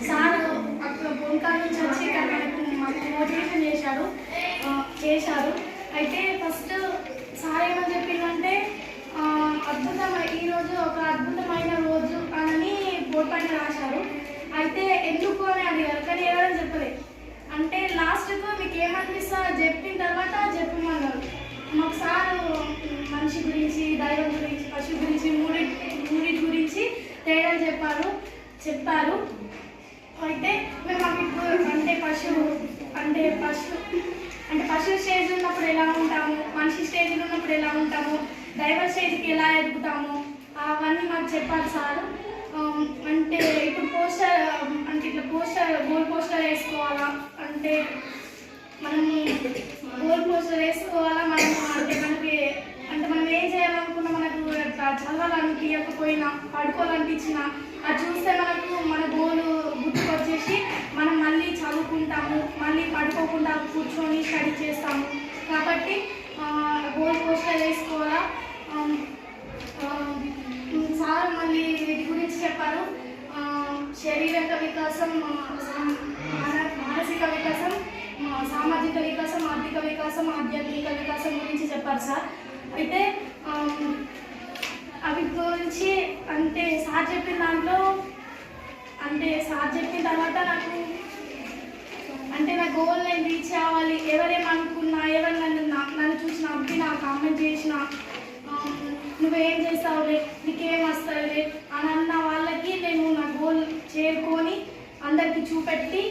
Sir అక్కడ బొంకా నుంచి వచ్చి ఇక్కడ మాకు మోటివేషన్ చేశారు. అయితే ఫస్ట్ సార్ ఏమని చెప్పిందంటే ఈరోజు ఒక అద్భుతమైన రోజు అని బోర్డు పైన రాశారు. అయితే ఎందుకు అని అడిగారు, కానీ ఎవరని చెప్పలేదు. అంటే లాస్ట్కు మీకు ఏమనిపిస్తా చెప్పిన తర్వాత చెప్పమన్నారు. మాకు సార్ మనిషి గురించి, దైవం గురించి, పశువు గురించి మూడింటి గురించి తేడా చెప్పారు. అయితే మేము అంటే పశువు స్టేజ్ ఉన్నప్పుడు ఎలా ఉంటాము, మనిషి స్టేజ్లో ఉన్నప్పుడు ఎలా ఉంటాము, దైవ స్టేజ్కి ఎలా ఎదుగుతాము అవన్నీ మాకు చెప్పారు సార్. అంటే ఇప్పుడు గోల్ పోస్టర్ వేసుకోవాలా, అంటే గోల్ పోస్టర్ వేసుకోవాలా మనము, మనం ఏం చేయాలనుకున్నా మనకు చదవాలనిపించకపోయినా పడుకోవాలనిపించినా అది చూస్తే మన గోలు గుర్తుకొచ్చేసి మనం మళ్ళీ చదువుకుంటాము, మళ్ళీ పడుకోకుండా కూర్చొని స్టడీ చేస్తాము. కాబట్టి గోల్ పోస్టర్ వేసుకోవాలా. సార్ మళ్ళీ వీటి గురించి చెప్పారు. శారీరక వికాసం, మానసిక వికాసం, సామాజిక వికాసం, ఆర్థిక వికాసం, ఆధ్యాత్మిక వికాసం గురించి చెప్పారు సార్. అయితే అవి గురించి అంటే సార్ చెప్పిన దాంట్లో సార్ చెప్పిన తర్వాత నా గోల్ నేను రీచ్ అవ్వాలి. ఎవరేమనుకున్నా, ఎవరు నన్ను చూసి నవ్వి నా కామెంట్ చేసినా, నువ్వేం చేస్తావులే, నీకేం వస్తావులే అని అన్న వాళ్ళకి నేను నా గోల్ చేరుకొని అందరికీ చూపెట్టి